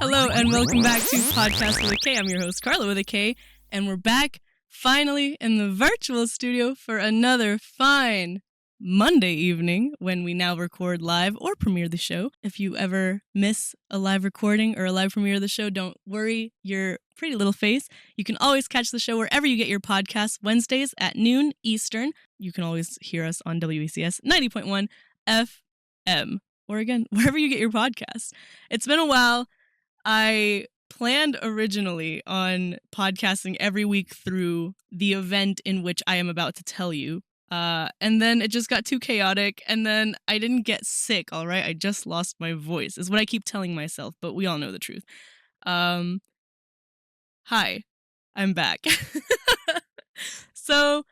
Hello and welcome back to Podcast with a K. I'm your host, Carla with a K, and we're back finally in the virtual studio for another fine Monday evening when we now record live or premiere the show. If you ever miss a live recording or a live premiere of the show, don't worry, your pretty little face. You can always catch the show wherever you get your podcasts, Wednesdays at noon Eastern. You can always hear us on WECS 90.1 FM, or again, wherever you get your podcasts. It's been a while. I planned originally on podcasting every week through the event in which I am about to tell you. And then it just got too chaotic, and then I didn't get sick, all right? I just lost my voice, is what I keep telling myself, but we all know the truth. Hi, I'm back. So,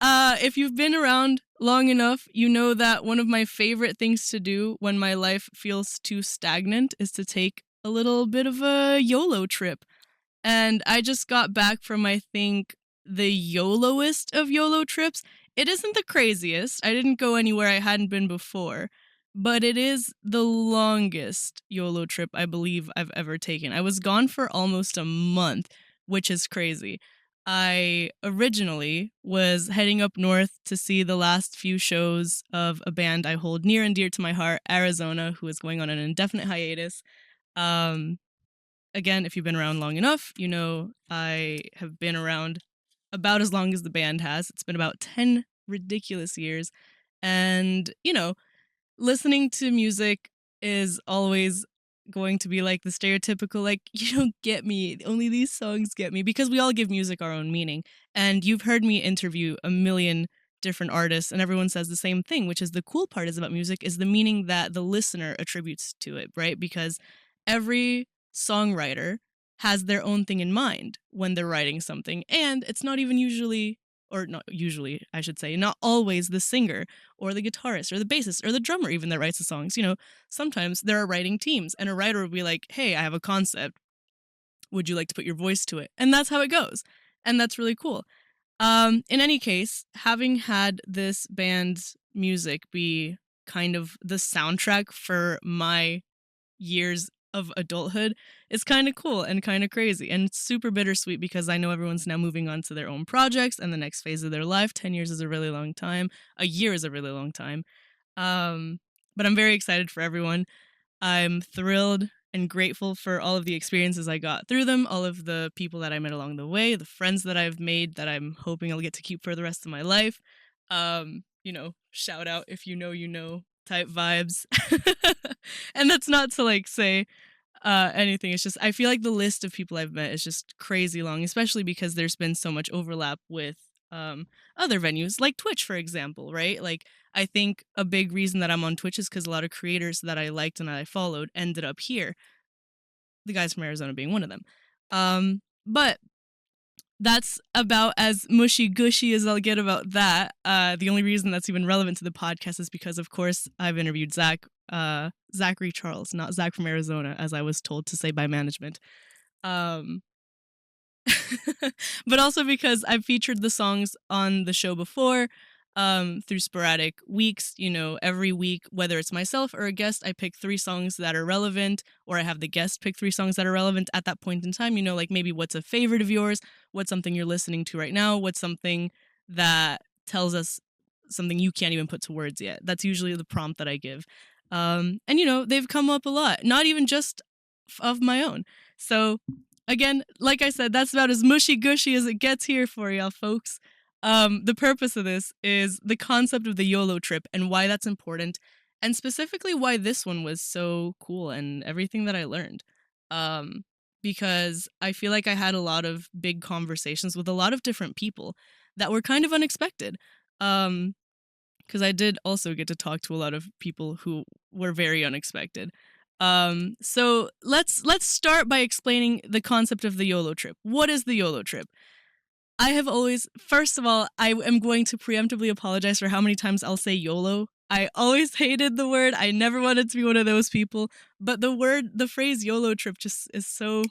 if you've been around long enough, you know that one of my favorite things to do when my life feels too stagnant is to take a little bit of a YOLO trip. And I just got back from, I think, the YOLOest of YOLO trips. It isn't the craziest. I didn't go anywhere I hadn't been before, but it is the longest YOLO trip I believe I've ever taken. I was gone for almost a month, which is crazy. I originally was heading up north to see the last few shows of a band I hold near and dear to my heart, Arizona, who is going on an indefinite hiatus. Again, if you've been around long enough, you know I have been around about as long as the band has. It's been about 10 ridiculous years. And, you know, listening to music is always going to be like the stereotypical, like, you don't get me, only these songs get me, because we all give music our own meaning. And you've heard me interview a million different artists, and everyone says the same thing, which is the cool part is about music is the meaning that the listener attributes to it, right? Because every songwriter has their own thing in mind when they're writing something, and it's not even usually, or not usually, I should say, not always the singer or the guitarist or the bassist or the drummer even that writes the songs. You know, sometimes there are writing teams, and a writer will be like, hey, I have a concept. Would you like to put your voice to it? And that's how it goes. And that's really cool. In any case, having had this band's music be kind of the soundtrack for my years of adulthood is kind of cool and kind of crazy, and it's super bittersweet because I know everyone's now moving on to their own projects and the next phase of their life. 10 years is a really long time. A year is a really long time. But I'm very excited for everyone. I'm thrilled and grateful for all of the experiences I got through them, all of the people that I met along the way, the friends that I've made that I'm hoping I'll get to keep for the rest of my life. You know, shout out if you know type vibes. And that's not to like say anything. It's just I feel like the list of people I've met is just crazy long, especially because there's been so much overlap with other venues like Twitch, for example, right? Like I think a big reason that I'm on Twitch is because a lot of creators that I liked and that I followed ended up here. The guys from Arizona being one of them. But that's about as mushy gushy as I'll get about that. The only reason that's even relevant to the podcast is because, of course, I've interviewed Zachary Charles, not Zach from Arizona, as I was told to say by management. But also because I've featured the songs on the show before, through sporadic weeks. You know, every week, whether it's myself or a guest, I pick 3 songs that are relevant, or I have the guest pick 3 songs that are relevant at that point in time. You know, like maybe what's a favorite of yours, what's something you're listening to right now, what's something that tells us something you can't even put to words yet. That's usually the prompt that I give. And, you know, they've come up a lot, not even just of my own. So, again, like I said, that's about as mushy-gushy as it gets here for y'all, folks. The purpose of this is the concept of the YOLO trip and why that's important, and specifically why this one was so cool and everything that I learned. Because I feel like I had a lot of big conversations with a lot of different people that were kind of unexpected. Because I did also get to talk to a lot of people who were very unexpected. So let's start by explaining the concept of the YOLO trip. What is the YOLO trip? I have always, first of all, I am going to preemptively apologize for how many times I'll say YOLO. I always hated the word. I never wanted to be one of those people. But the phrase YOLO trip just is so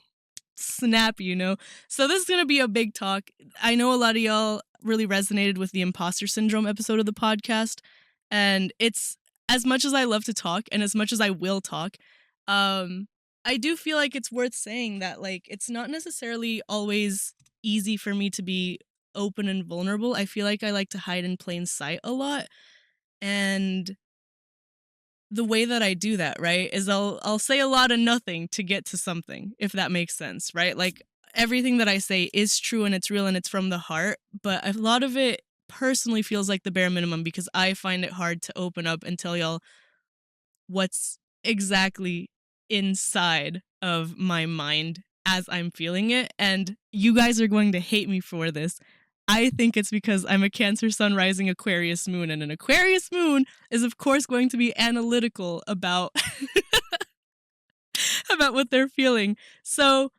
snappy, you know? So this is going to be a big talk. I know a lot of y'all really resonated with the imposter syndrome episode of the podcast. And it's, as much as I love to talk and as much as I will talk, I do feel like it's worth saying that, like, it's not necessarily always easy for me to be open and vulnerable. I feel like I like to hide in plain sight a lot. And the way that I do that, right, is I'll say a lot of nothing to get to something, if that makes sense, right? Like, everything that I say is true and it's real and it's from the heart, but a lot of it personally feels like the bare minimum because I find it hard to open up and tell y'all what's exactly inside of my mind as I'm feeling it. And you guys are going to hate me for this. I think it's because I'm a Cancer Sun rising Aquarius moon, and an Aquarius moon is, of course, going to be analytical about about what they're feeling. So,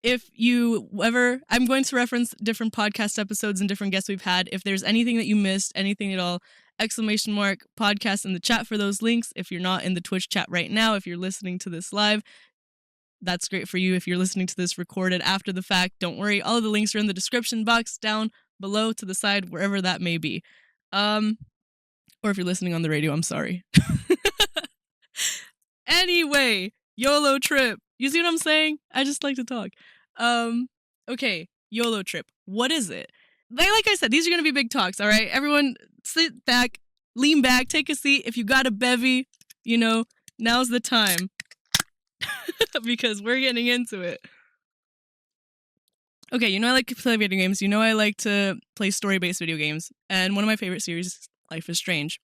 if you ever, I'm going to reference different podcast episodes and different guests we've had. If there's anything that you missed, anything at all, exclamation mark podcast in the chat for those links. If you're not in the Twitch chat right now, if you're listening to this live, that's great for you. If you're listening to this recorded after the fact, don't worry. All of the links are in the description box down below to the side, wherever that may be. Or if you're listening on the radio, I'm sorry. Anyway, YOLO trip. You see what I'm saying? I just like to talk. Okay, YOLO trip. What is it? Like I said, these are going to be big talks, all right? Everyone sit back, lean back, take a seat. If you got a bevy, now's the time. Because we're getting into it. Okay, I like to play video games. I like to play story-based video games. And one of my favorite series is Life is Strange.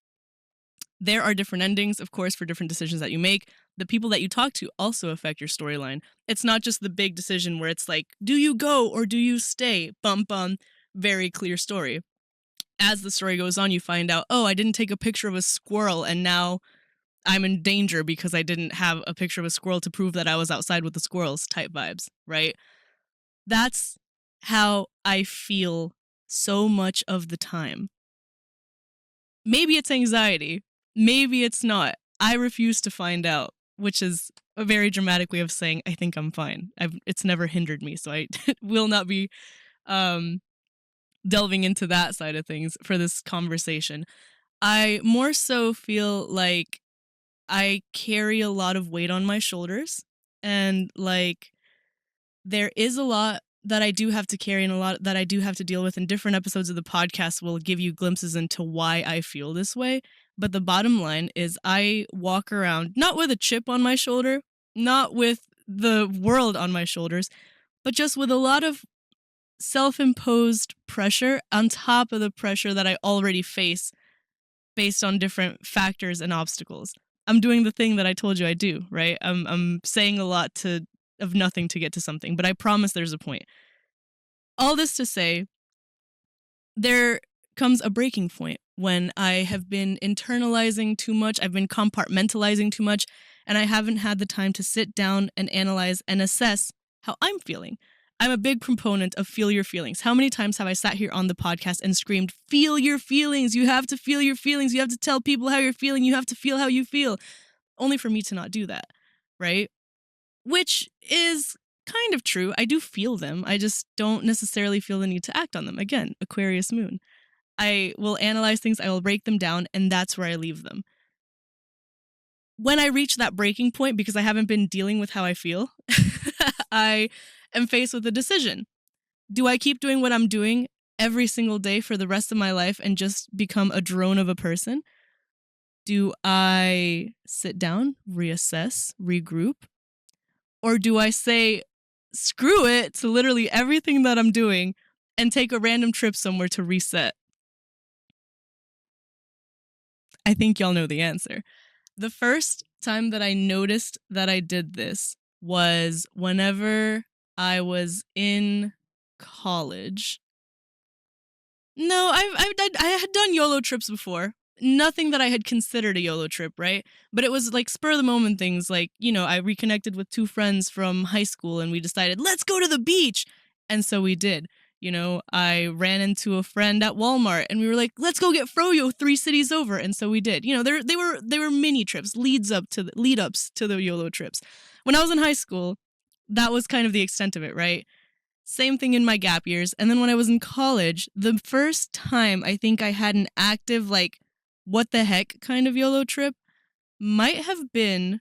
There are different endings, of course, for different decisions that you make. The people that you talk to also affect your storyline. It's not just the big decision where it's like, do you go or do you stay? Bum, bum. Very clear story. As the story goes on, you find out, oh, I didn't take a picture of a squirrel and now I'm in danger because I didn't have a picture of a squirrel to prove that I was outside with the squirrels type vibes, right? That's how I feel so much of the time. Maybe it's anxiety. Maybe it's not. I refuse to find out, which is a very dramatic way of saying I think I'm fine. It's never hindered me, so I will not be delving into that side of things for this conversation. I more so feel like I carry a lot of weight on my shoulders, and like there is a lot that I do have to carry and a lot that I do have to deal with, and different episodes of the podcast will give you glimpses into why I feel this way. But the bottom line is I walk around not with a chip on my shoulder, not with the world on my shoulders, but just with a lot of self-imposed pressure on top of the pressure that I already face based on different factors and obstacles. I'm doing the thing that I told you I do, right? I'm saying a lot of nothing to get to something, but I promise there's a point. All this to say, there comes a breaking point when I have been internalizing too much, I've been compartmentalizing too much, and I haven't had the time to sit down and analyze and assess how I'm feeling. I'm a big proponent of feel your feelings. How many times have I sat here on the podcast and screamed, feel your feelings, you have to feel your feelings, you have to tell people how you're feeling, you have to feel how you feel, only for me to not do that, right? Which is kind of true. I do feel them. I just don't necessarily feel the need to act on them. Again, Aquarius moon. I will analyze things, I will break them down, and that's where I leave them. When I reach that breaking point, because I haven't been dealing with how I feel, I am faced with a decision. Do I keep doing what I'm doing every single day for the rest of my life and just become a drone of a person? Do I sit down, reassess, regroup? Or do I say, screw it to literally everything that I'm doing and take a random trip somewhere to reset? I think y'all know the answer. The first time that I noticed that I did this was whenever I was in college. No, I had done YOLO trips before. Nothing that I had considered a YOLO trip, right? But it was like spur of the moment things like, I reconnected with two friends from high school and we decided, let's go to the beach. And so we did. I ran into a friend at Walmart and we were like, let's go get froyo 3 cities over. And so we did. They were mini trips, lead ups to the YOLO trips. When I was in high school, that was kind of the extent of it, right? Same thing in my gap years. And then when I was in college, the first time I think I had an active, like, what the heck kind of YOLO trip might have been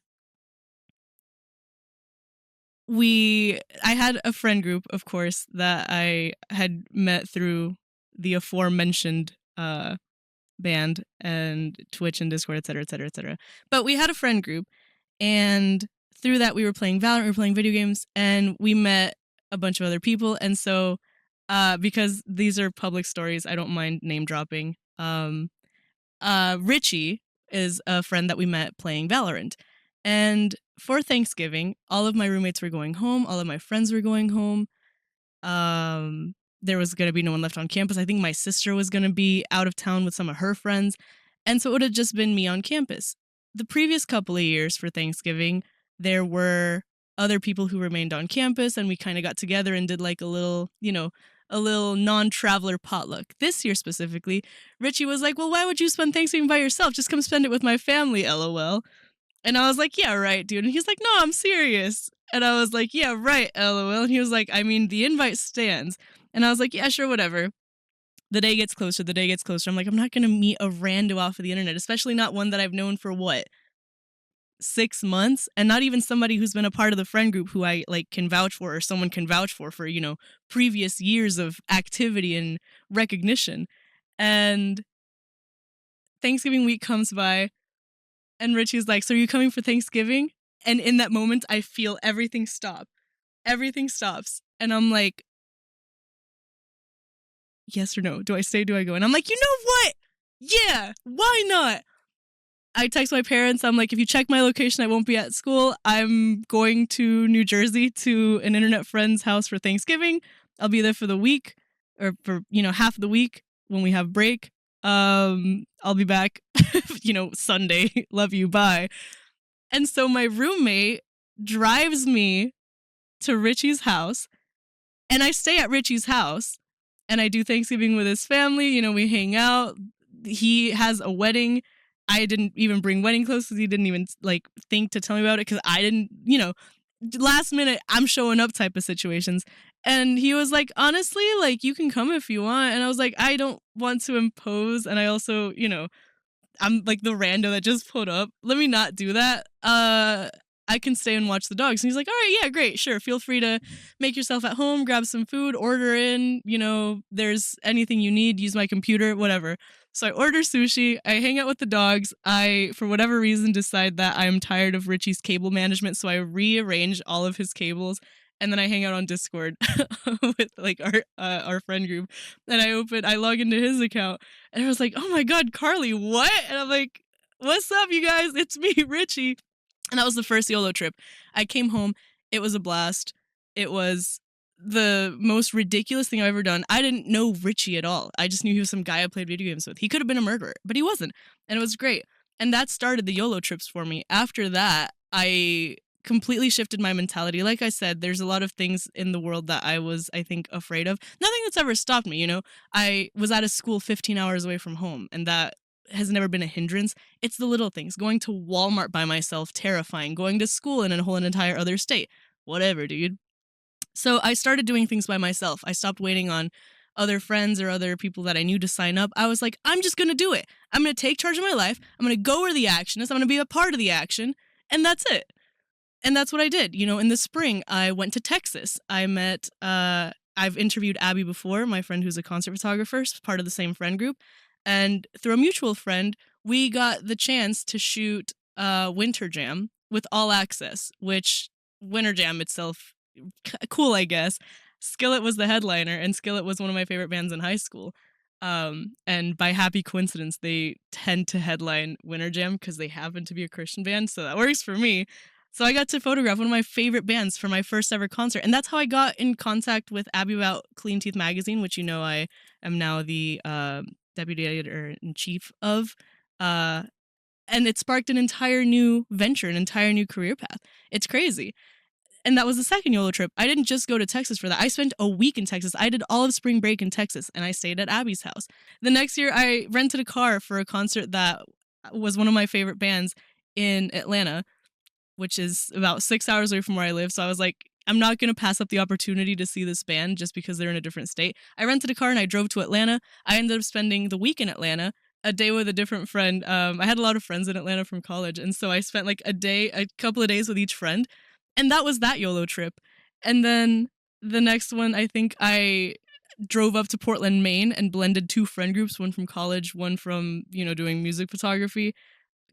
I had a friend group, of course, that I had met through the aforementioned band and Twitch and Discord, et cetera, et cetera, et cetera. But we had a friend group, and through that we were playing Valorant, we were playing video games, and we met a bunch of other people. And so, because these are public stories, I don't mind name dropping. Richie is a friend that we met playing Valorant. And for Thanksgiving, all of my roommates were going home, all of my friends were going home. There was going to be no one left on campus. I think my sister was going to be out of town with some of her friends. And so it would have just been me on campus. The previous couple of years for Thanksgiving, there were other people who remained on campus, and we kind of got together and did like a little, a little non-traveler potluck. This year specifically, Richie was like, well, why would you spend Thanksgiving by yourself? Just come spend it with my family, LOL. And I was like, yeah, right, dude. And he's like, no, I'm serious. And I was like, yeah, right, LOL. And he was like, I mean, the invite stands. And I was like, yeah, sure, whatever. The day gets closer. I'm like, I'm not going to meet a rando off of the internet, especially not one that I've known for 6 months, and not even somebody who's been a part of the friend group who I like can vouch for, or someone can vouch for, previous years of activity and recognition. And Thanksgiving week comes by, and Richie's like, so are you coming for Thanksgiving? And in that moment, I feel everything stop. Everything stops. And I'm like, yes or no? Do I stay? Do I go? And I'm like, you know what? Yeah, why not? I text my parents. I'm like, if you check my location, I won't be at school. I'm going to New Jersey to an internet friend's house for Thanksgiving. I'll be there for the week, or for, half of the week when we have break. I'll be back, Sunday. Love you. Bye. And so my roommate drives me to Richie's house, and I stay at Richie's house, and I do Thanksgiving with his family. We hang out. He has a wedding. I didn't even bring wedding clothes because he didn't even think to tell me about it, because I didn't, last minute, I'm showing up type of situations. And he was like, honestly, you can come if you want. And I was like, I don't want to impose. And I also, I'm like the rando that just pulled up. Let me not do that. I can stay and watch the dogs. And he's like, all right, yeah, great. Sure. Feel free to make yourself at home, grab some food, order in, there's anything you need, use my computer, whatever. So I order sushi. I hang out with the dogs. I, for whatever reason, decide that I'm tired of Richie's cable management. So I rearrange all of his cables. And then I hang out on Discord with our friend group. And I log into his account. And I was like, oh my God, Carly, what? And I'm like, what's up, you guys? It's me, Richie. And that was the first YOLO trip. I came home. It was a blast. It was the most ridiculous thing I've ever done. I didn't know Richie at all. I just knew he was some guy I played video games with. He could have been a murderer, but he wasn't. And it was great. And that started the YOLO trips for me. After that, I completely shifted my mentality. Like I said, there's a lot of things in the world that I was, I think, afraid of. Nothing that's ever stopped me, I was at a school 15 hours away from home, and that has never been a hindrance. It's the little things. Going to Walmart by myself, terrifying. Going to school in a whole entire other state. Whatever, dude. So I started doing things by myself. I stopped waiting on other friends or other people that I knew to sign up. I was like, I'm just going to do it. I'm going to take charge of my life. I'm going to go where the action is. I'm going to be a part of the action. And that's it. And that's what I did. In the spring, I went to Texas. I met, I've interviewed Abby before, my friend who's a concert photographer, part of the same friend group. And through a mutual friend, we got the chance to shoot Winter Jam with All Access, which Winter Jam itself, cool, I guess. Skillet was the headliner, and Skillet was one of my favorite bands in high school. And by happy coincidence, they tend to headline Winter Jam because they happen to be a Christian band, so that works for me. So I got to photograph one of my favorite bands for my first ever concert. And that's how I got in contact with Abby about Clean Teeth Magazine, which I am now the deputy editor-in-chief of. And it sparked an entire new venture, an entire new career path. It's crazy. And that was the second YOLO trip. I didn't just go to Texas for that. I spent a week in Texas. I did all of spring break in Texas, and I stayed at Abby's house. The next year, I rented a car for a concert that was one of my favorite bands in Atlanta, which is about 6 hours away from where I live. So I was like, I'm not going to pass up the opportunity to see this band just because they're in a different state. I rented a car and I drove to Atlanta. I ended up spending the week in Atlanta, a day with a different friend. I had a lot of friends in Atlanta from college. And so I spent a couple of days with each friend. And that was that YOLO trip. And then the next one, I think I drove up to Portland, Maine and blended 2 friend groups, one from college, one from, doing music photography,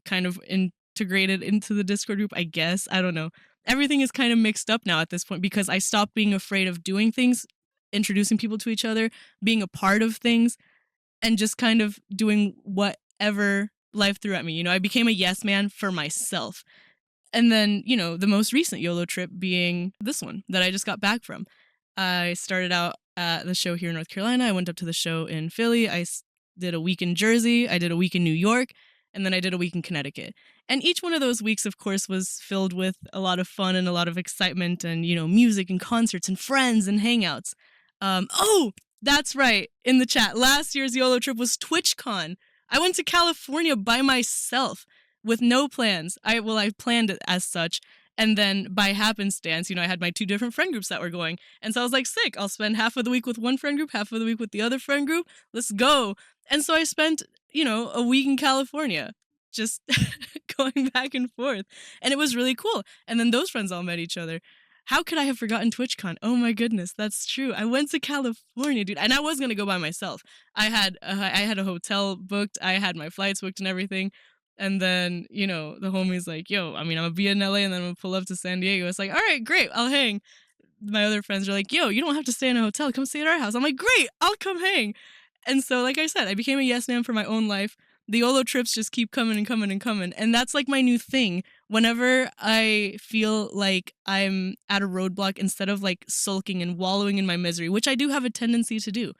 kind of integrated into the Discord group, I guess. I don't know. Everything is kind of mixed up now at this point because I stopped being afraid of doing things, introducing people to each other, being a part of things, and just kind of doing whatever life threw at me. I became a yes man for myself. And then, the most recent YOLO trip being this one that I just got back from. I started out at the show here in North Carolina. I went up to the show in Philly. Did a week in Jersey. I did a week in New York. And then I did a week in Connecticut. And each one of those weeks, of course, was filled with a lot of fun and a lot of excitement and, music and concerts and friends and hangouts. Oh, that's right. In the chat, last year's YOLO trip was TwitchCon. I went to California by myself with no plans. I planned it as such. And then by happenstance, I had my 2 different friend groups that were going. And so I was like, sick, I'll spend half of the week with one friend group, half of the week with the other friend group. Let's go. And so I spent, a week in California, just going back and forth. And it was really cool. And then those friends all met each other. How could I have forgotten TwitchCon? Oh my goodness, that's true. I went to California, dude. And I was going to go by myself. I had a hotel booked. I had my flights booked and everything. And then, the homie's like, yo, I'm going to be in LA and then I'm going to pull up to San Diego. It's like, all right, great, I'll hang. My other friends are like, yo, you don't have to stay in a hotel. Come stay at our house. I'm like, great, I'll come hang. And so, like I said, I became a yes man for my own life. The YOLO trips just keep coming and coming and coming. And that's like my new thing. Whenever I feel like I'm at a roadblock, instead of like sulking and wallowing in my misery, which I do have a tendency to do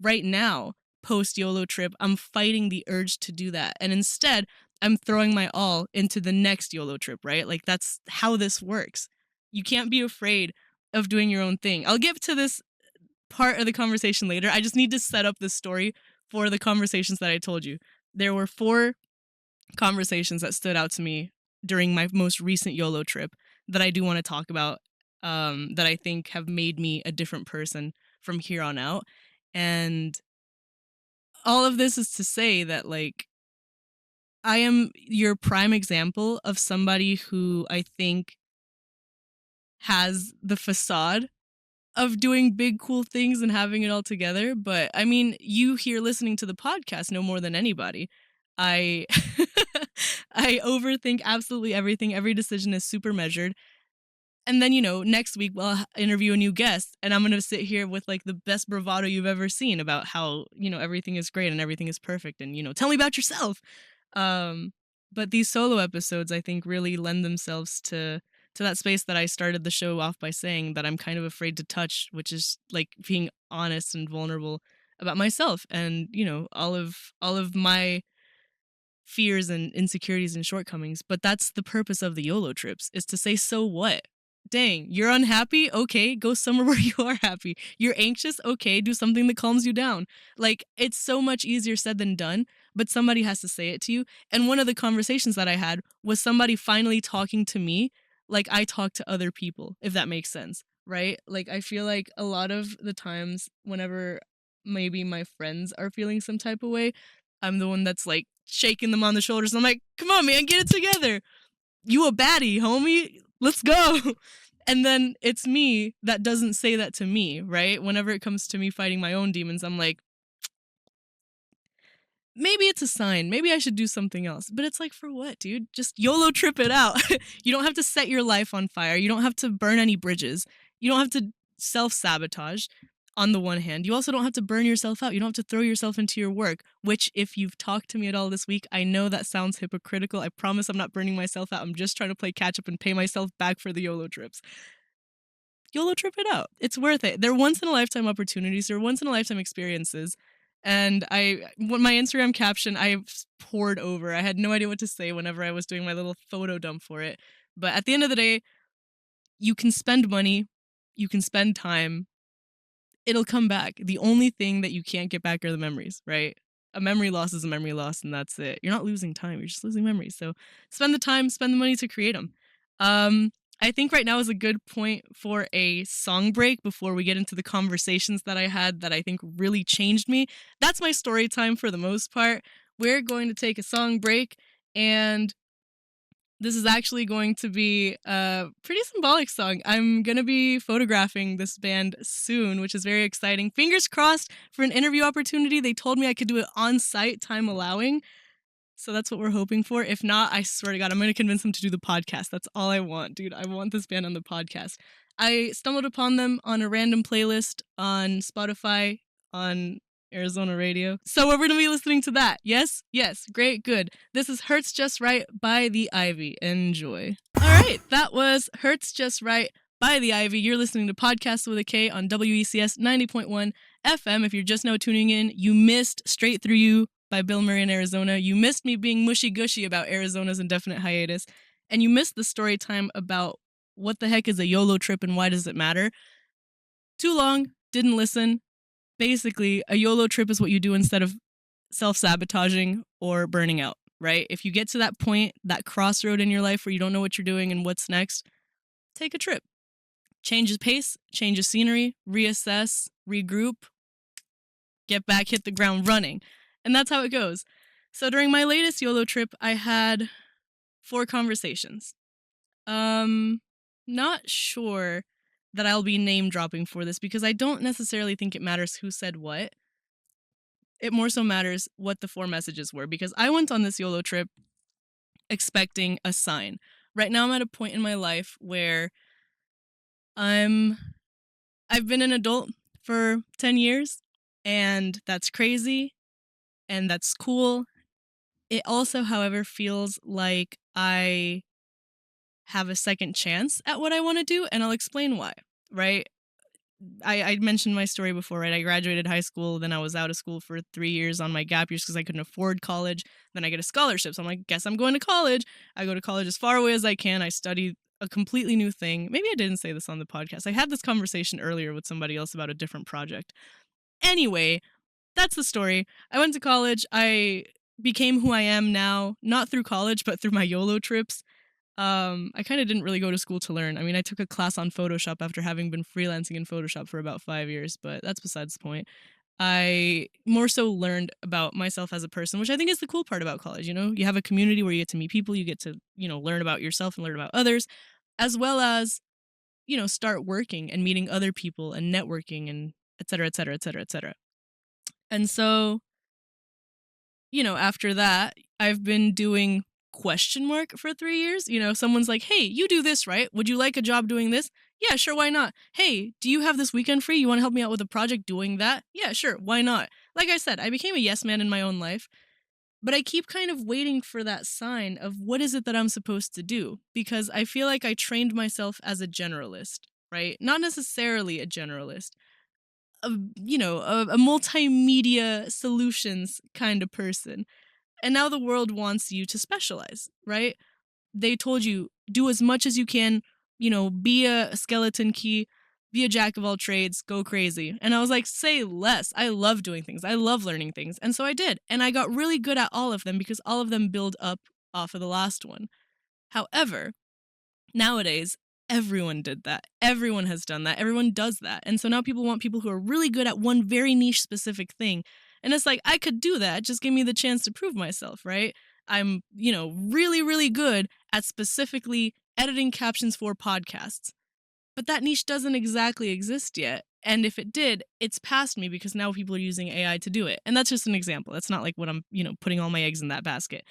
right now, post YOLO trip, I'm fighting the urge to do that. And instead, I'm throwing my all into the next YOLO trip, right? Like that's how this works. You can't be afraid of doing your own thing. I'll get to this part of the conversation later. I just need to set up this story for the conversations that I told you. There were 4 conversations that stood out to me during my most recent YOLO trip that I do want to talk about, that I think have made me a different person from here on out. And all of this is to say that, like, I am your prime example of somebody who I think has the facade of doing big, cool things and having it all together. But I mean, you here listening to the podcast know more than anybody. I I overthink absolutely everything. Every decision is super measured. And then, next week we'll interview a new guest and I'm going to sit here with like the best bravado you've ever seen about how, everything is great and everything is perfect and, tell me about yourself. But these solo episodes, I think, really lend themselves to that space that I started the show off by saying that I'm kind of afraid to touch, which is like being honest and vulnerable about myself and, all of my fears and insecurities and shortcomings. But that's the purpose of the YOLO trips, is to say, so what? Dang, you're unhappy? Okay, go somewhere where you are happy. You're anxious? Okay, do something that calms you down. Like, it's so much easier said than done, but somebody has to say it to you. And one of the conversations that I had was somebody finally talking to me like I talk to other people, if that makes sense, right? Like, I feel like a lot of the times whenever maybe my friends are feeling some type of way, I'm the one that's like shaking them on the shoulders. And I'm like, come on, man, get it together. You a baddie, homie. Let's go. And then it's me that doesn't say that to me, right? Whenever it comes to me fighting my own demons, I'm like, maybe it's a sign. Maybe I should do something else. But it's like, for what, dude? Just YOLO trip it out. You don't have to set your life on fire. You don't have to burn any bridges. You don't have to self-sabotage on the one hand. You also don't have to burn yourself out. You don't have to throw yourself into your work, which, if you've talked to me at all this week, I know that sounds hypocritical. I promise I'm not burning myself out. I'm just trying to play catch up and pay myself back for the YOLO trips. YOLO trip it out. It's worth it. They're once in a lifetime opportunities. They're once in a lifetime experiences. And when my Instagram caption, I poured over. I had no idea what to say whenever I was doing my little photo dump for it. But at the end of the day, you can spend money, you can spend time, it'll come back. The only thing that you can't get back are the memories, right? A memory loss is a memory loss, and that's it. You're not losing time, you're just losing memories. So spend the time, spend the money to create them. I think right now is a good point for a song break before we get into the conversations that I had that I think really changed me. That's my story time for the most part. We're going to take a song break, and This is actually going to be a pretty symbolic song. I'm going to be photographing this band soon, which is very exciting. Fingers crossed for an interview opportunity. They told me I could do it on site, time allowing. So that's what we're hoping for. If not, I swear to God, I'm going to convince them to do the podcast. That's all I want, dude. I want this band on the podcast. I stumbled upon them on a random playlist on Spotify, on Arizona radio. So we're going to be listening to that. Yes? Yes. Great. Good. This is Hurts Just Right by The Ivy. Enjoy. All right. That was Hurts Just Right by The Ivy. You're listening to Podcast with a K on WECS 90.1 FM. If you're just now tuning in, you missed Straight Through You by Bilmuri in Arizona. You missed me being mushy-gushy about Arizona's indefinite hiatus. And you missed the story time about what the heck is a YOLO trip and why does it matter. Too long, didn't listen. Basically, a YOLO trip is what you do instead of self-sabotaging or burning out, right? If you get to that point, that crossroad in your life where you don't know what you're doing and what's next, take a trip. Change the pace, change the scenery, reassess, regroup, get back, hit the ground running. And that's how it goes. So during my latest YOLO trip, I had 4 conversations. Not sure that I'll be name dropping for this because I don't necessarily think it matters who said what. It more so matters what the 4 messages were, because I went on this YOLO trip expecting a sign. Right now I'm at a point in my life where I've been an adult for 10 years, and that's crazy, and that's cool. It also, however, feels like I have a second chance at what I want to do, and I'll explain why, right? I mentioned my story before, right? I graduated high school, then I was out of school for 3 years on my gap years because I couldn't afford college. Then I get a scholarship, so I'm like, guess I'm going to college. I go to college as far away as I can. I study a completely new thing. Maybe I didn't say this on the podcast. I had this conversation earlier with somebody else about a different project. Anyway, that's the story. I went to college. I became who I am now, not through college, but through my YOLO trips. I kind of didn't really go to school to learn. I mean, I took a class on Photoshop after having been freelancing in Photoshop for about 5 years, but that's besides the point. I more so learned about myself as a person, which I think is the cool part about college. You know, you have a community where you get to meet people, you get to, learn about yourself and learn about others, as well as, start working and meeting other people and networking and et cetera, et cetera, et cetera, et cetera. And so, after that, I've been doing question mark for 3 years. Someone's like, hey, you do this, right? Would you like a job doing this? Yeah, sure, why not? Hey, do you have this weekend free? You want to help me out with a project doing that? Yeah, sure, why not? Like I said, I became a yes man in my own life, but I keep kind of waiting for that sign of what is it that I'm supposed to do, because I feel like I trained myself as a generalist, right? Not necessarily a generalist, a multimedia solutions kind of person. And now the world wants you to specialize, right? They told you, do as much as you can, be a skeleton key, be a jack of all trades, go crazy. And I was like, say less. I love doing things. I love learning things. And so I did. And I got really good at all of them because all of them build up off of the last one. However, nowadays, everyone did that. Everyone has done that. Everyone does that. And so now people want people who are really good at one very niche specific thing. And it's like, I could do that. Just give me the chance to prove myself, right? I'm, really, really good at specifically editing captions for podcasts. But that niche doesn't exactly exist yet. And if it did, it's past me because now people are using AI to do it. And that's just an example. That's not like what I'm, putting all my eggs in that basket.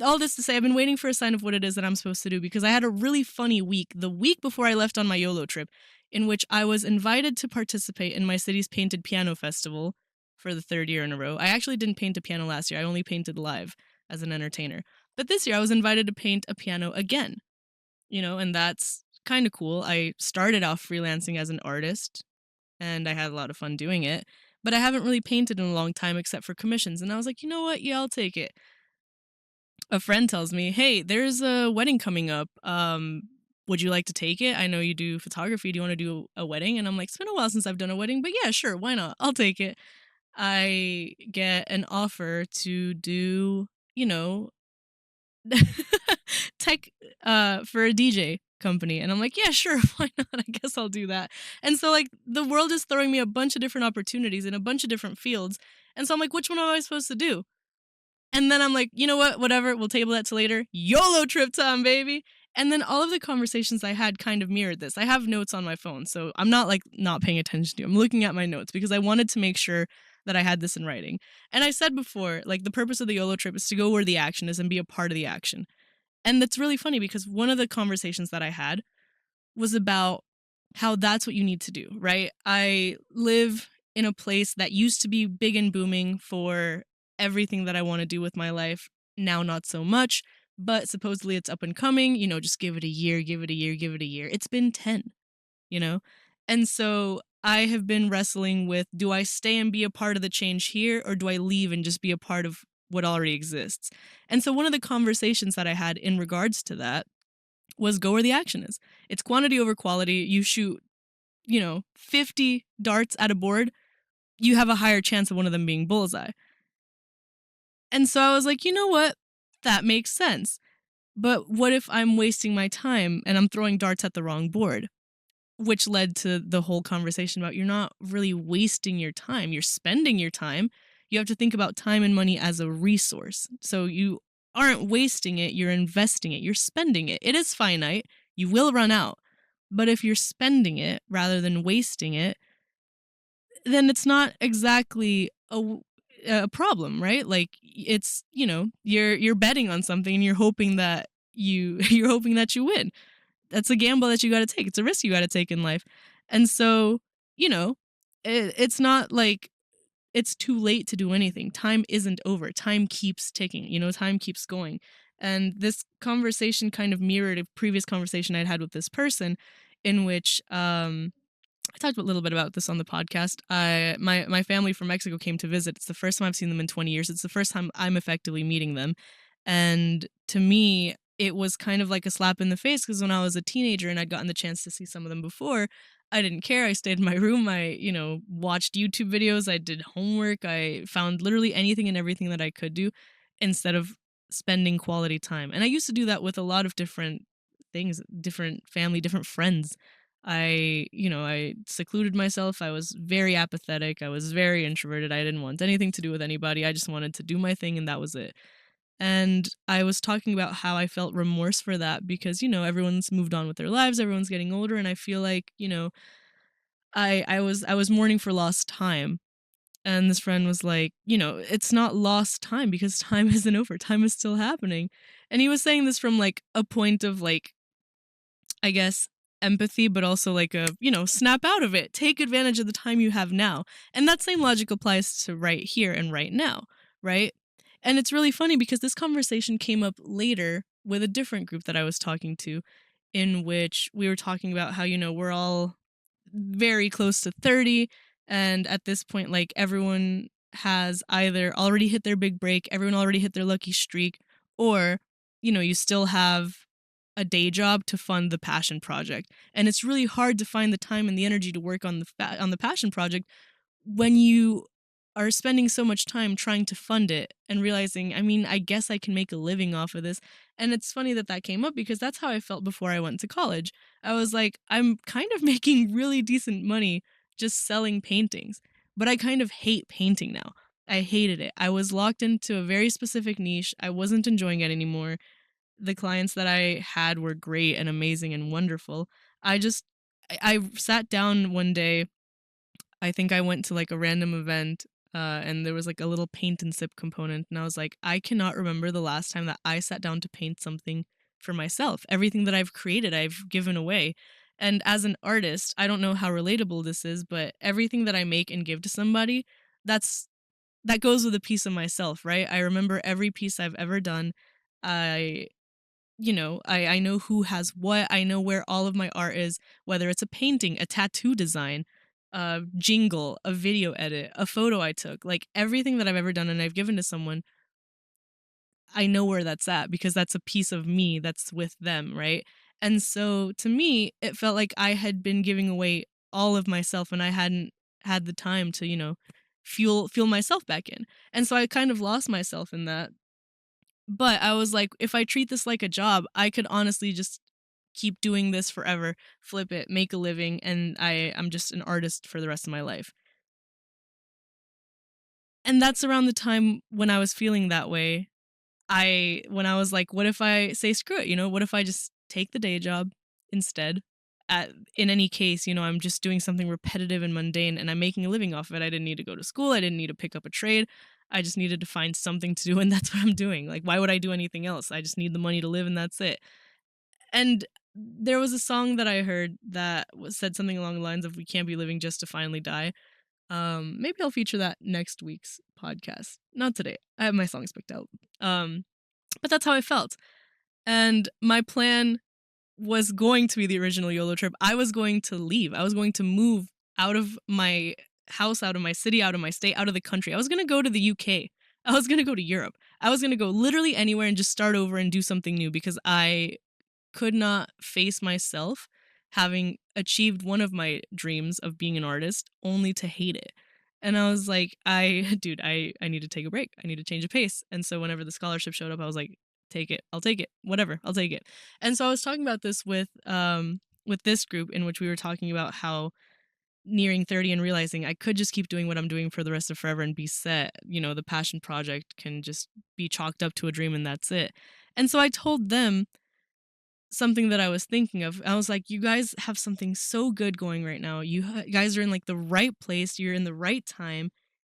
All this to say, I've been waiting for a sign of what it is that I'm supposed to do because I had a really funny week, the week before I left on my YOLO trip, in which I was invited to participate in my city's Painted Piano Festival for the 3rd year in a row. I actually didn't paint a piano last year. I only painted live as an entertainer. But this year I was invited to paint a piano again, and that's kind of cool. I started off freelancing as an artist and I had a lot of fun doing it, but I haven't really painted in a long time except for commissions. And I was like, you know what? Yeah, I'll take it. A friend tells me, hey, there's a wedding coming up. Would you like to take it? I know you do photography. Do you want to do a wedding? And I'm like, it's been a while since I've done a wedding, but yeah, sure. Why not? I'll take it. I get an offer to do, tech for a DJ company. And I'm like, yeah, sure. Why not? I guess I'll do that. And so like the world is throwing me a bunch of different opportunities in a bunch of different fields. And so I'm like, which one am I supposed to do? And then I'm like, you know what? Whatever. We'll table that till later. YOLO trip time, baby. And then all of the conversations I had kind of mirrored this. I have notes on my phone, so I'm not like not paying attention to. I'm looking at my notes because I wanted to make sure that I had this in writing. And I said before, like the purpose of the YOLO trip is to go where the action is and be a part of the action. And that's really funny because one of the conversations that I had was about how that's what you need to do, right? I live in a place that used to be big and booming for everything that I want to do with my life. Now, not so much, but supposedly it's up and coming. Just give it a year, give it a year, give it a year. It's been 10, you know? And so I have been wrestling with, do I stay and be a part of the change here, or do I leave and just be a part of what already exists? And so one of the conversations that I had in regards to that was go where the action is. It's quantity over quality. You shoot, 50 darts at a board, you have a higher chance of one of them being bullseye. And so I was like, you know what? That makes sense. But what if I'm wasting my time and I'm throwing darts at the wrong board? Which led to the whole conversation about you're not really wasting your time, you're spending your time. You have to think about time and money as a resource. So you aren't wasting it, you're investing it, you're spending it. It is finite, you will run out. But if you're spending it rather than wasting it, then it's not exactly a problem, right? Like it's, you're betting on something and you're hoping that you're hoping that you win. That's a gamble that you got to take. It's a risk you got to take in life. And so, you know, it's not like it's too late to do anything. Time isn't over. Time keeps ticking, time keeps going. And this conversation kind of mirrored a previous conversation I'd had with this person in which I talked a little bit about this on the podcast. My family from Mexico came to visit. It's the first time I've seen them in 20 years. It's the first time I'm effectively meeting them. And to me, it was kind of like a slap in the face because when I was a teenager and I'd gotten the chance to see some of them before, I didn't care. I stayed in my room. I, watched YouTube videos. I did homework. I found literally anything and everything that I could do instead of spending quality time. And I used to do that with a lot of different things, different family, different friends. I secluded myself. I was very apathetic. I was very introverted. I didn't want anything to do with anybody. I just wanted to do my thing and that was it. And I was talking about how I felt remorse for that because, everyone's moved on with their lives, everyone's getting older, and I feel like, I was mourning for lost time. And this friend was like, it's not lost time because time isn't over. Time is still happening. And he was saying this from like a point of like, I guess, empathy, but also like a, snap out of it. Take advantage of the time you have now. And that same logic applies to right here and right now, right? And it's really funny because this conversation came up later with a different group that I was talking to, in which we were talking about how, we're all very close to 30. And at this point, like everyone has either already hit their big break, everyone already hit their lucky streak, or, you still have a day job to fund the passion project. And it's really hard to find the time and the energy to work on the passion project when you are spending so much time trying to fund it and realizing, I mean, I guess I can make a living off of this. And it's funny that that came up because that's how I felt before I went to college. I was like, I'm kind of making really decent money just selling paintings, but I kind of hate painting now. I hated it. I was locked into a very specific niche. I wasn't enjoying it anymore. The clients that I had were great and amazing and wonderful. I sat down one day. I think I went to like a random event, and there was like a little paint and sip component, and I was like, I cannot remember the last time that I sat down to paint something for myself. Everything that I've created, I've given away. And as an artist, I don't know how relatable this is, but everything that I make and give to somebody, that's that goes with a piece of myself, right? I remember every piece I've ever done. I I know who has what. I know where all of my art is, whether it's a painting, a tattoo design, a jingle, a video edit, a photo I took. Like everything that I've ever done and I've given to someone, I know where that's at because that's a piece of me that's with them, right? And so to me, it felt like I had been giving away all of myself and I hadn't had the time to, fuel myself back in. And so I kind of lost myself in that. But I was like, if I treat this like a job, I could honestly just keep doing this forever, flip it, make a living, and I'm just an artist for the rest of my life. And that's around the time when I was feeling that way. When I was like, what if I say screw it? What if I just take the day job instead? In any case, I'm just doing something repetitive and mundane and I'm making a living off of it. I didn't need to go to school. I didn't need to pick up a trade. I just needed to find something to do. And that's what I'm doing. Like, why would I do anything else? I just need the money to live and that's it. And there was a song that I heard that said something along the lines of we can't be living just to finally die. Maybe I'll feature that next week's podcast. Not today. I have my songs picked out. But that's how I felt. And my plan was going to be the original YOLO trip. I was going to leave. I was going to move out of my house, out of my city, out of my state, out of the country. I was going to go to the UK. I was going to go to Europe. I was going to go literally anywhere and just start over and do something new because I could not face myself having achieved one of my dreams of being an artist only to hate it. And I was like, dude, I need to take a break. I need to change a pace. And so whenever the scholarship showed up, I was like, take it. I'll take it. Whatever. I'll take it. And so I was talking about this with this group in which we were talking about how nearing 30 and realizing I could just keep doing what I'm doing for the rest of forever and be set. The passion project can just be chalked up to a dream and that's it. And so I told them something that I was thinking of. I was like, you guys have something so good going right now. You guys are in like the right place. You're in the right time.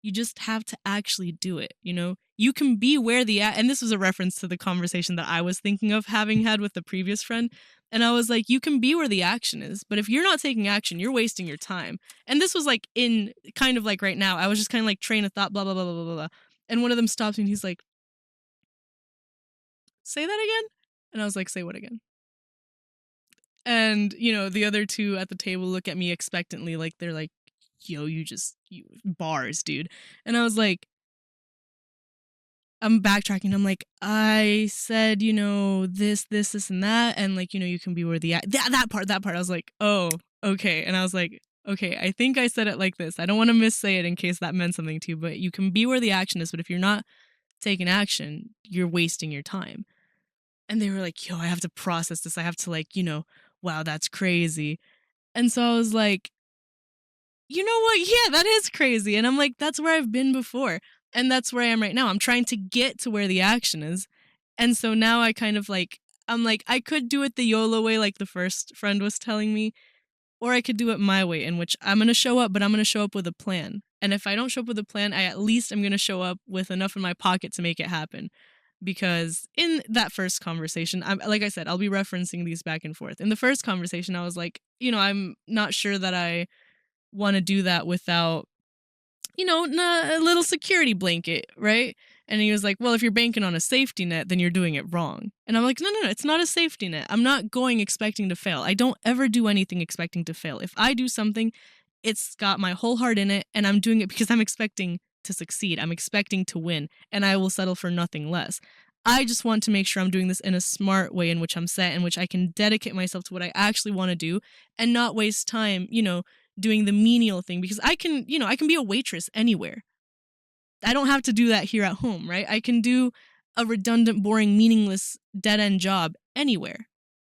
You just have to actually do it. You can be where and this was a reference to the conversation that I was thinking of having had with the previous friend. And I was like, you can be where the action is, but if you're not taking action, you're wasting your time. And this was like in kind of like right now, I was just kind of like train of thought, blah, blah, blah, blah, blah, blah. And one of them stops me and he's like, say that again? And I was like, say what again? And, the other two at the table look at me expectantly, like they're like, yo, you bars, dude. And I was like, I'm backtracking. I'm like, I said, this, and that. And like, you can be where that part. I was like, oh, okay. And I was like, okay, I think I said it like this. I don't want to missay it in case that meant something to you, but you can be where the action is. But if you're not taking action, you're wasting your time. And they were like, yo, I have to process this. I have to like, wow, that's crazy. And so I was like, you know what? Yeah, that is crazy. And I'm like, that's where I've been before. And that's where I am right now. I'm trying to get to where the action is. And so now I kind of like, I'm like, I could do it the YOLO way, like the first friend was telling me, or I could do it my way, in which I'm going to show up, but I'm going to show up with a plan. And if I don't show up with a plan, I at least am going to show up with enough in my pocket to make it happen. Because in that first conversation, like I said, I'll be referencing these back and forth. In the first conversation, I was like, I'm not sure that I want to do that without, a little security blanket, right? And he was like, well, if you're banking on a safety net, then you're doing it wrong. And I'm like, no, it's not a safety net. I'm not going expecting to fail. I don't ever do anything expecting to fail. If I do something, it's got my whole heart in it, and I'm doing it because I'm expecting to succeed. I'm expecting to win, and I will settle for nothing less. I just want to make sure I'm doing this in a smart way in which I'm set, in which I can dedicate myself to what I actually want to do and not waste time, doing the menial thing, because I can be a waitress anywhere. I don't have to do that here at home, right? I can do a redundant, boring, meaningless, dead-end job anywhere.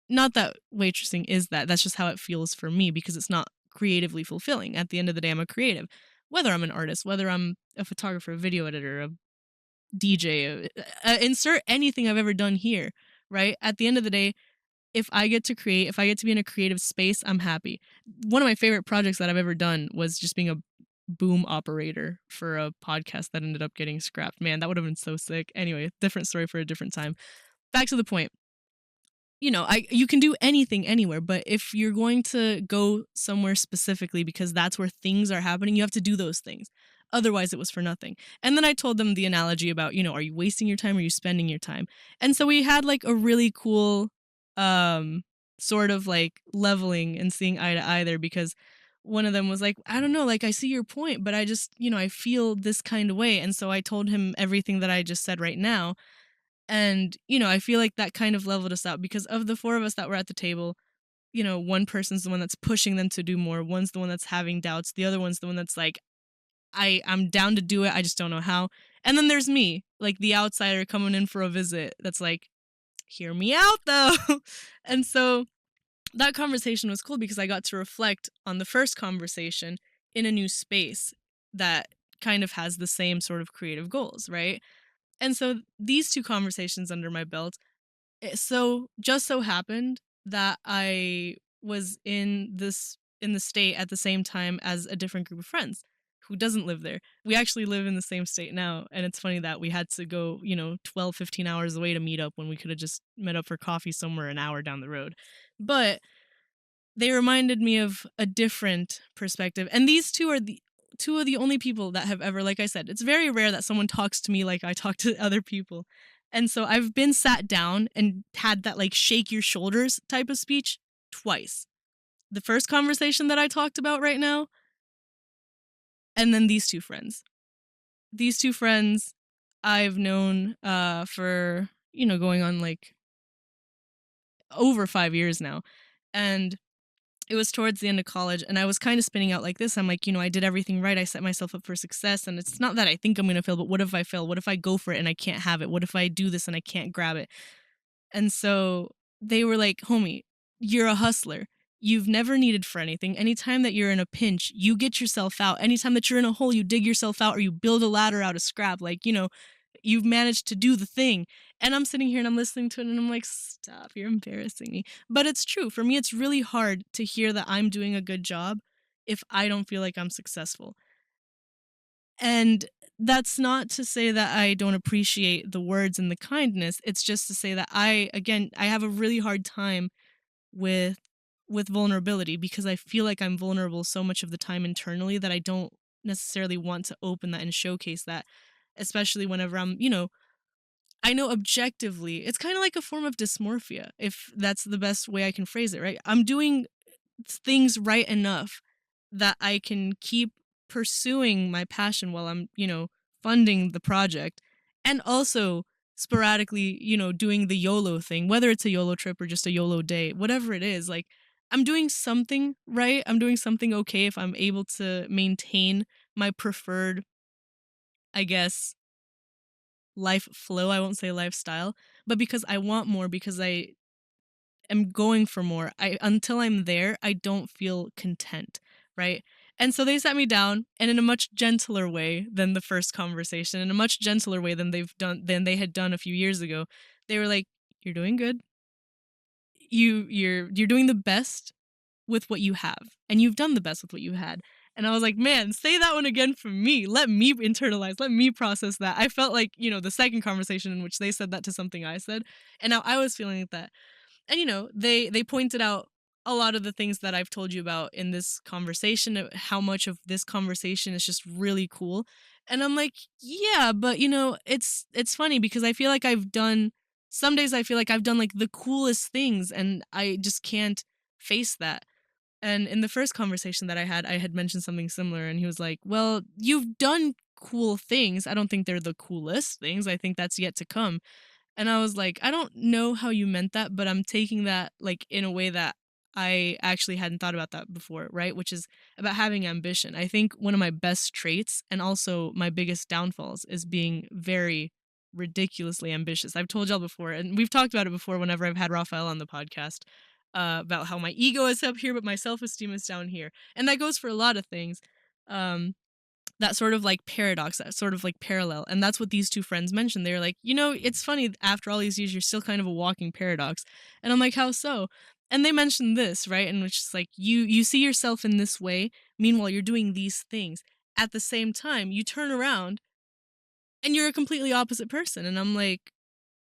Not that waitressing is that. That's just how it feels for me because it's not creatively fulfilling. At the end of the day, I'm a creative. Whether I'm an artist, whether I'm a photographer, a video editor, a DJ, insert anything I've ever done here, right? At the end of the day, if I get to create, if I get to be in a creative space, I'm happy. One of my favorite projects that I've ever done was just being a boom operator for a podcast that ended up getting scrapped. Man, that would have been so sick. Anyway, different story for a different time. Back to the point. You can do anything anywhere, but if you're going to go somewhere specifically because that's where things are happening, you have to do those things. Otherwise, it was for nothing. And then I told them the analogy about, are you wasting your time or are you spending your time? And so we had like a really cool sort of like leveling and seeing eye to eye there, because one of them was like, I don't know, like I see your point, but I just, I feel this kind of way. And so I told him everything that I just said right now. And, I feel like that kind of leveled us out because of the four of us that were at the table, one person's the one that's pushing them to do more. One's the one that's having doubts. The other one's the one that's like, I'm down to do it. I just don't know how. And then there's me, like the outsider coming in for a visit. That's like, hear me out though. And so that conversation was cool because I got to reflect on the first conversation in a new space that kind of has the same sort of creative goals, right? And so these two conversations under my belt, it just so happened that I was in the state at the same time as a different group of friends who doesn't live there. We actually live in the same state now, and it's funny that we had to go, 12, 15 hours away to meet up when we could have just met up for coffee somewhere an hour down the road. But they reminded me of a different perspective. And these two are the two of the only people that have ever, like I said, it's very rare that someone talks to me like I talk to other people. And so I've been sat down and had that like shake your shoulders type of speech twice. The first conversation that I talked about right now, and then these two friends. These two friends I've known for, going on like over 5 years now. And it was towards the end of college, and I was kind of spinning out like this. I'm like, I did everything right. I set myself up for success, and it's not that I think I'm going to fail, but what if I fail? What if I go for it and I can't have it? What if I do this and I can't grab it? And so they were like, homie, you're a hustler. You've never needed for anything. Anytime that you're in a pinch, you get yourself out. Anytime that you're in a hole, you dig yourself out or you build a ladder out of scrap. Like, you've managed to do the thing. And I'm sitting here and I'm listening to it and I'm like, stop, you're embarrassing me. But it's true. For me, it's really hard to hear that I'm doing a good job if I don't feel like I'm successful. And that's not to say that I don't appreciate the words and the kindness. It's just to say that I have a really hard time with vulnerability because I feel like I'm vulnerable so much of the time internally that I don't necessarily want to open that and showcase that, especially whenever I know objectively it's kind of like a form of dysmorphia, if that's the best way I can phrase it, right? I'm doing things right enough that I can keep pursuing my passion while I'm, funding the project, and also sporadically, doing the YOLO thing, whether it's a YOLO trip or just a YOLO day, whatever it is, like I'm doing something right. I'm doing something okay if I'm able to maintain my preferred, I guess, life flow. I won't say lifestyle, but because I want more, because I am going for more. I Until I'm there, I don't feel content, right? And so they sat me down, and in a much gentler way than the first conversation, in a much gentler way than they had done a few years ago. They were like, "You're doing good. You're doing the best with what you have, and you've done the best with what you had." And I was like, "Man, say that one again for me. Let me internalize, let me process that." I felt like, the second conversation in which they said that to something I said, and now I was feeling that. And they pointed out a lot of the things that I've told you about in this conversation, how much of this conversation is just really cool. And I'm like, yeah, but it's funny because I feel like some days I feel like I've done like the coolest things and I just can't face that. And in the first conversation that I had mentioned something similar, and he was like, "Well, you've done cool things. I don't think they're the coolest things. I think that's yet to come." And I was like, "I don't know how you meant that, but I'm taking that like in a way that I actually hadn't thought about that before, right? Which is about having ambition. I think one of my best traits and also my biggest downfalls is being very ridiculously ambitious. I've told y'all before, and we've talked about it before whenever I've had Raphael on the podcast, about how my ego is up here, but my self-esteem is down here. And that goes for a lot of things. Um, that sort of like paradox, that sort of like parallel. And that's what these two friends mentioned. They were like, it's funny, after all these years, you're still kind of a walking paradox. And I'm like, how so? And they mentioned this, right? And which is like, you see yourself in this way, meanwhile you're doing these things. At the same time, you turn around and you're a completely opposite person. And I'm like,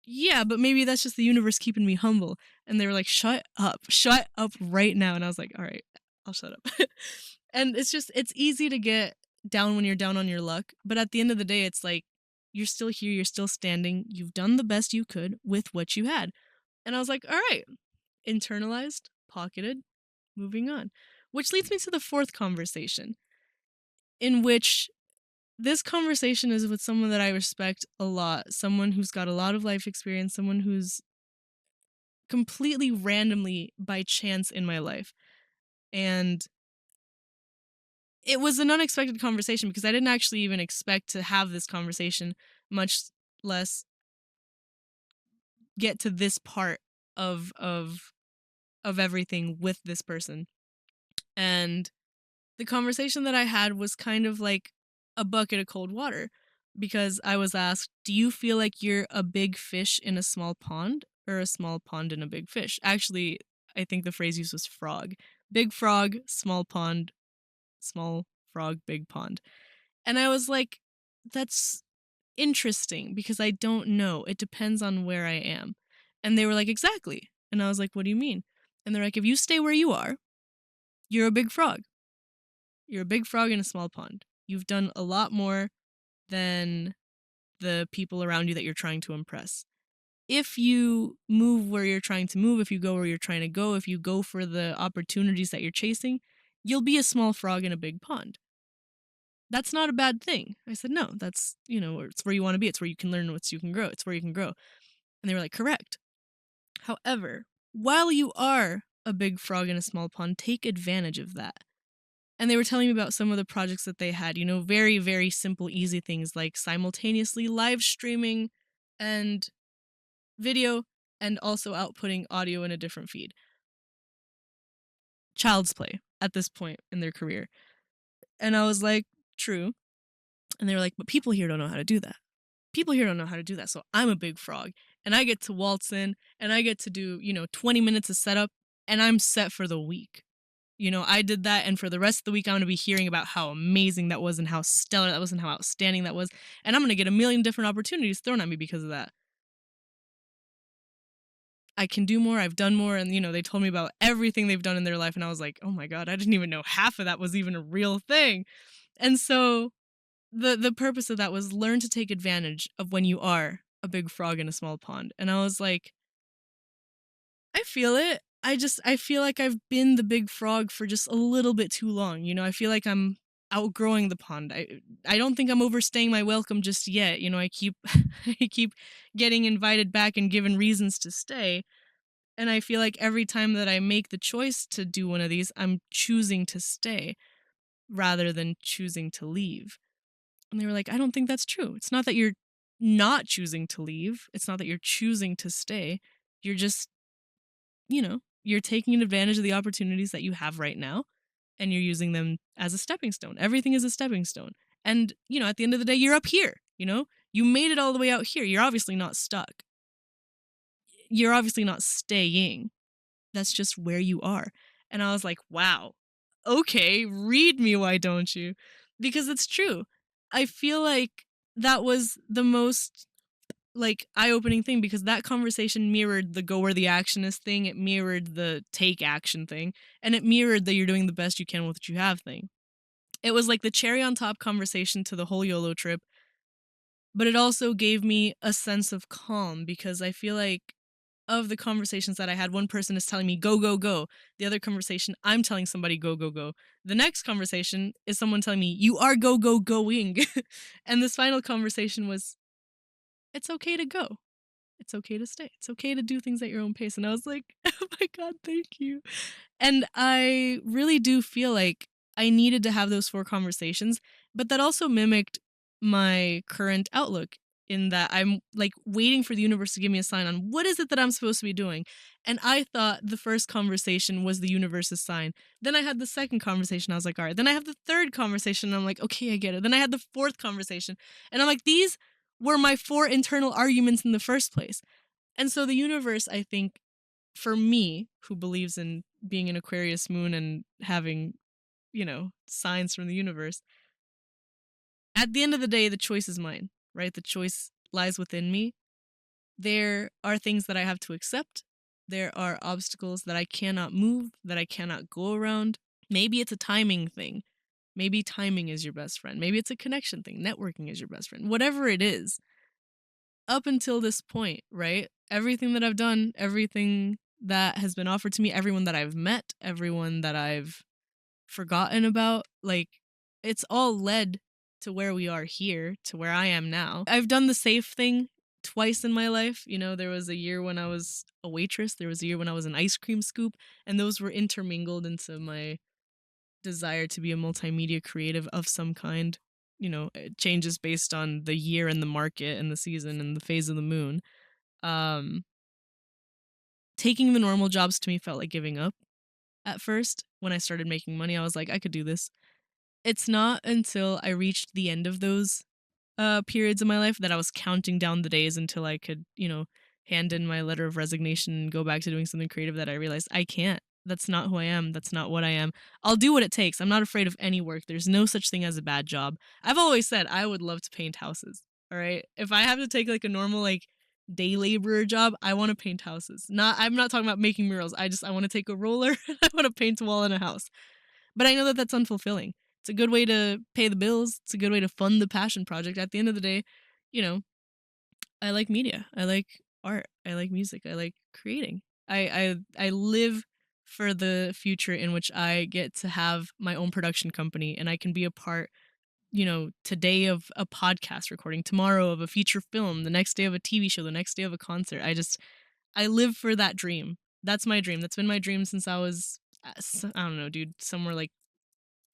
yeah, but maybe that's just the universe keeping me humble. And they were like, shut up right now. And I was like, all right, I'll shut up. And it's easy to get down when you're down on your luck. But at the end of the day, it's like, you're still here, you're still standing, you've done the best you could with what you had. And I was like, all right, internalized, pocketed, moving on. Which leads me to the fourth conversation, in which this conversation is with someone that I respect a lot, someone who's got a lot of life experience, someone who's completely randomly by chance in my life. And it was an unexpected conversation because I didn't actually even expect to have this conversation, much less get to this part of everything with this person. And the conversation that I had was kind of like a bucket of cold water because I was asked, do you feel like you're a big fish in a small pond or a small pond in a big fish? Actually, I think the phrase used was frog. Big frog, small pond, small frog, big pond. And I was like, that's interesting because I don't know. It depends on where I am. And they were like, exactly. And I was like, what do you mean? And they're like, if you stay where you are, you're a big frog. You're a big frog in a small pond. You've done a lot more than the people around you that you're trying to impress. If you move where you're trying to move, if you go where you're trying to go, if you go for the opportunities that you're chasing, you'll be a small frog in a big pond. That's not a bad thing. I said, no, that's, it's where you want to be. It's where you can learn, it's you can grow. It's where you can grow. And they were like, correct. However, while you are a big frog in a small pond, take advantage of that. And they were telling me about some of the projects that they had, very, very simple, easy things like simultaneously live streaming and video and also outputting audio in a different feed. Child's play at this point in their career. And I was like, true. And they were like, but people here don't know how to do that. People here don't know how to do that. So I'm a big frog and I get to waltz in and I get to do, 20 minutes of setup and I'm set for the week. I did that, and for the rest of the week, I'm going to be hearing about how amazing that was and how stellar that was and how outstanding that was, and I'm going to get a million different opportunities thrown at me because of that. I can do more, I've done more, and, they told me about everything they've done in their life, and I was like, oh my god, I didn't even know half of that was even a real thing. And so the purpose of that was learn to take advantage of when you are a big frog in a small pond. And I was like, I feel it. I feel like I've been the big frog for just a little bit too long. I feel like I'm outgrowing the pond. I don't think I'm overstaying my welcome just yet. I keep I keep getting invited back and given reasons to stay. And I feel like every time that I make the choice to do one of these, I'm choosing to stay rather than choosing to leave. And they were like, I don't think that's true. It's not that you're not choosing to leave. It's not that you're choosing to stay. You're just, you're taking advantage of the opportunities that you have right now and you're using them as a stepping stone. Everything is a stepping stone. And, at the end of the day, you're up here, you made it all the way out here. You're obviously not stuck. You're obviously not staying. That's just where you are. And I was like, wow, okay, read me, why don't you? Because it's true. I feel like that was the most eye-opening thing because that conversation mirrored the go where the action is thing. It mirrored the take action thing. And it mirrored the you're doing the best you can with what you have thing. It was like the cherry on top conversation to the whole YOLO trip. But it also gave me a sense of calm because I feel like of the conversations that I had, one person is telling me, go, go, go. The other conversation, I'm telling somebody, go, go, go. The next conversation is someone telling me, you are go, go, going. And this final conversation was, it's okay to go. It's okay to stay. It's okay to do things at your own pace. And I was like, oh my God, thank you. And I really do feel like I needed to have those 4 conversations, but that also mimicked my current outlook in that I'm waiting for the universe to give me a sign on what is it that I'm supposed to be doing. And I thought the first conversation was the universe's sign. Then I had the second conversation. I was like, all right. Then I have the third conversation. And I'm like, okay, I get it. Then I had the fourth conversation. And I'm like, these were my 4 internal arguments in the first place. And so the universe, I think, for me, who believes in being an Aquarius moon and having, signs from the universe, at the end of the day, the choice is mine, right? The choice lies within me. There are things that I have to accept. There are obstacles that I cannot move, that I cannot go around. Maybe it's a timing thing. Maybe timing is your best friend. Maybe it's a connection thing. Networking is your best friend. Whatever it is, up until this point, right? Everything that I've done, everything that has been offered to me, everyone that I've met, everyone that I've forgotten about, it's all led to where we are here, to where I am now. I've done the safe thing twice in my life. There was a year when I was a waitress, there was a year when I was an ice cream scoop, and those were intermingled into my desire to be a multimedia creative of some kind. It changes based on the year and the market and the season and the phase of the moon. Taking the normal jobs to me felt like giving up at first. When I started making money, I was like, I could do this. It's not until I reached the end of those periods of my life that I was counting down the days until I could, hand in my letter of resignation and go back to doing something creative that I realized I can't. That's not who I am. That's not what I am. I'll do what it takes. I'm not afraid of any work. There's no such thing as a bad job. I've always said I would love to paint houses. All right. If I have to take like a normal like day laborer job, I want to paint houses. I'm not talking about making murals. I want to take a roller and I want to paint a wall in a house. But I know that that's unfulfilling. It's a good way to pay the bills. It's a good way to fund the passion project. At the end of the day, you know, I like media. I like art. I like music. I like creating. I live for the future in which I get to have my own production company and I can be a part, today of a podcast recording, tomorrow of a feature film, the next day of a TV show, the next day of a concert. I live for that dream. That's my dream. That's been my dream since I was I don't know, dude, somewhere like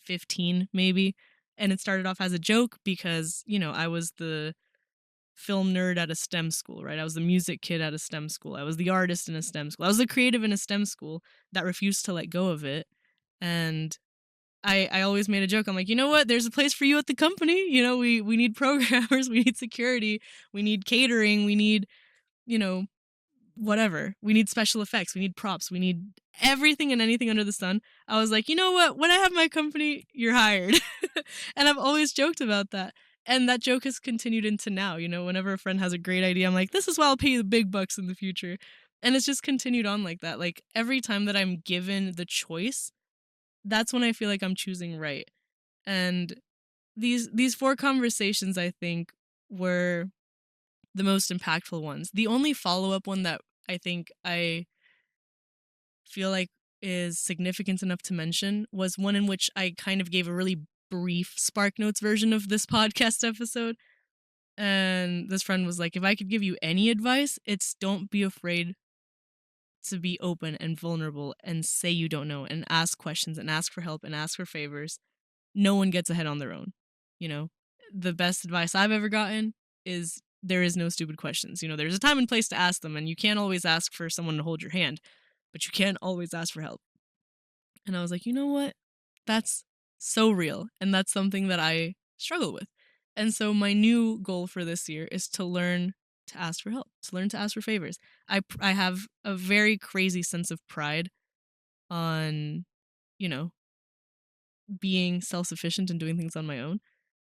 15 maybe. And it started off as a joke because, I was the film nerd at a STEM school, right? I was the music kid at a STEM school. I was the artist in a STEM school. I was the creative in a STEM school that refused to let go of it. And I always made a joke. I'm like, you know what? There's a place for you at the company. We need programmers, we need security, we need catering, we need, you know, whatever. We need special effects. We need props. We need everything and anything under the sun. I was like, you know what? When I have my company, you're hired. And I've always joked about that. And that joke has continued into now. Whenever a friend has a great idea, I'm like, this is why I'll pay you the big bucks in the future. And it's just continued on like that. Like every time that I'm given the choice, that's when I feel like I'm choosing right. And these four conversations, I think, were the most impactful ones. The only follow-up one that I think I feel like is significant enough to mention was one in which I kind of gave a really brief Spark Notes version of this podcast episode. And this friend was like, if I could give you any advice, it's don't be afraid to be open and vulnerable and say you don't know and ask questions and ask for help and ask for favors. No one gets ahead on their own. You know, the best advice I've ever gotten is there is no stupid questions. There's a time and place to ask them, and you can't always ask for someone to hold your hand, but you can't always ask for help. And I was like, you know what? That's so real. And that's something that I struggle with. And so my new goal for this year is to learn to ask for help, to learn to ask for favors. I have a very crazy sense of pride on, you know, being self-sufficient and doing things on my own.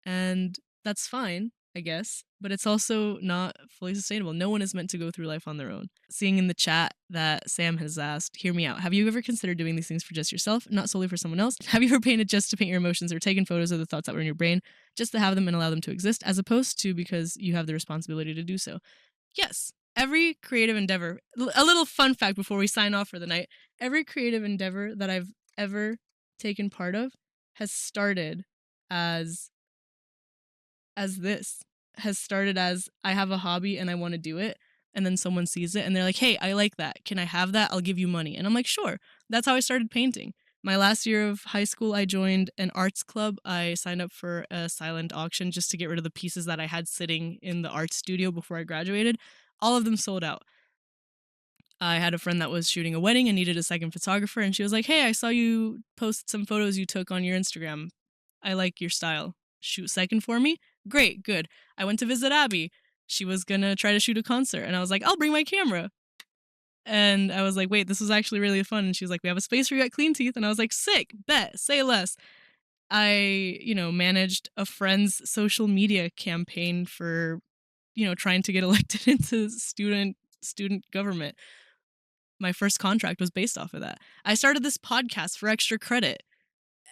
And that's fine, I guess, but it's also not fully sustainable. No one is meant to go through life on their own. Seeing in the chat that Sam has asked, hear me out. Have you ever considered doing these things for just yourself, not solely for someone else? Have you ever painted just to paint your emotions or taken photos of the thoughts that were in your brain just to have them and allow them to exist, as opposed to because you have the responsibility to do so? Yes. Every creative endeavor, a little fun fact before we sign off for the night, every creative endeavor that I've ever taken part of has started as this has started as I have a hobby and I want to do it, and then someone sees it and they're like, hey, I like that, can I have that? I'll give you money. And I'm like, sure. That's how I started painting. My last year of high school, I joined an arts club. I signed up for a silent auction just to get rid of the pieces that I had sitting in the art studio before I graduated. All of them sold out. I had a friend that was shooting a wedding and needed a second photographer, and she was like, hey, I saw you post some photos you took on your Instagram. I like your style. Shoot second for me? Great, good. I went to visit Abby. She was gonna try to shoot a concert, and I was like, I'll bring my camera. And I was like, wait, this was actually really fun. And she was like, we have a space for you at Clean Teeth. And I was like, sick, bet, say less. I, managed a friend's social media campaign for, trying to get elected into student government. My first contract was based off of that. I started this podcast for extra credit.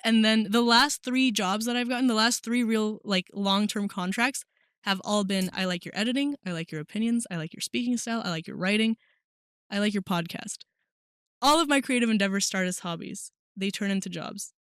And then the last 3 jobs that I've gotten, the last 3 real long-term contracts have all been, I like your editing, I like your opinions, I like your speaking style, I like your writing, I like your podcast. All of my creative endeavors start as hobbies. They turn into jobs.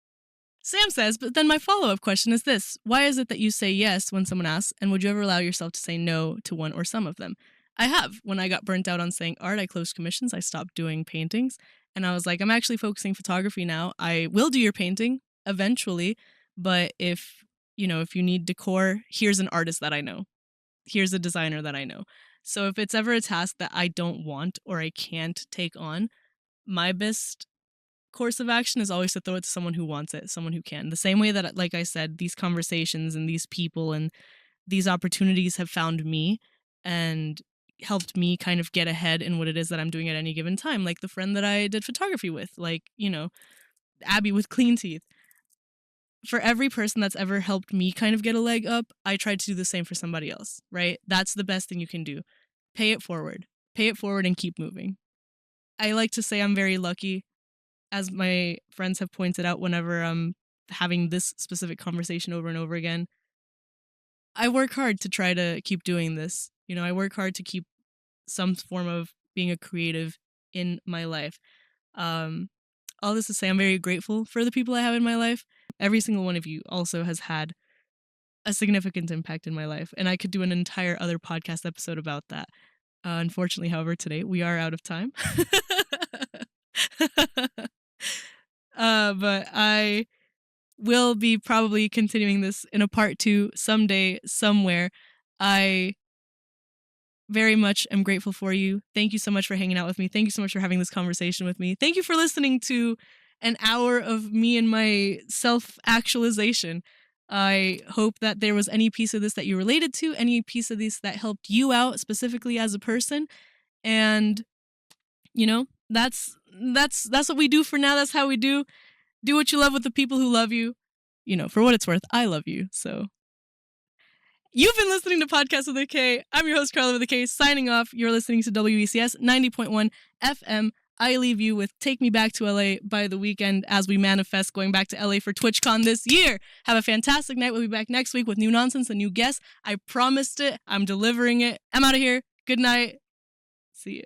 Sam says, but then my follow-up question is this. Why is it that you say yes when someone asks, and would you ever allow yourself to say no to one or some of them? I have. When I got burnt out on saying art, I closed commissions, I stopped doing paintings, and I was like, I'm actually focusing photography now. I will do your painting eventually, but if you need decor, here's an artist that I know. Here's a designer that I know. So if it's ever a task that I don't want or I can't take on, my best course of action is always to throw it to someone who wants it, someone who can. The same way that, like I said, these conversations and these people and these opportunities have found me and helped me kind of get ahead in what it is that I'm doing at any given time. Like the friend that I did photography with, like, you know, Abby with clean teeth. For every person that's ever helped me kind of get a leg up, I tried to do the same for somebody else, right? That's the best thing you can do. Pay it forward. Pay it forward and keep moving. I like to say I'm very lucky, as my friends have pointed out whenever I'm having this specific conversation over and over again. I work hard to try to keep doing this. You know, I work hard to keep some form of being a creative in my life. All this to say, I'm very grateful for the people I have in my life. Every single one of you also has had a significant impact in my life, and I could do an entire other podcast episode about that. Unfortunately, however, today we are out of time. But I will be probably continuing this in a part 2 someday, somewhere. I very much am grateful for you. Thank you so much for hanging out with me. Thank you so much for having this conversation with me. Thank you for listening to an hour of me and my self-actualization. I hope that there was any piece of this that you related to, any piece of this that helped you out specifically as a person. And, you know, that's what we do for now. That's how we do. Do what you love with the people who love you. You know, for what it's worth, I love you. So you've been listening to Podcast with a K. I'm your host, Carla with a K, signing off. You're listening to WECS 90.1 FM. I leave you with Take Me Back to LA by The Weeknd as we manifest going back to LA for TwitchCon this year. Have a fantastic night. We'll be back next week with new nonsense and new guests. I promised it. I'm delivering it. I'm out of here. Good night. See ya.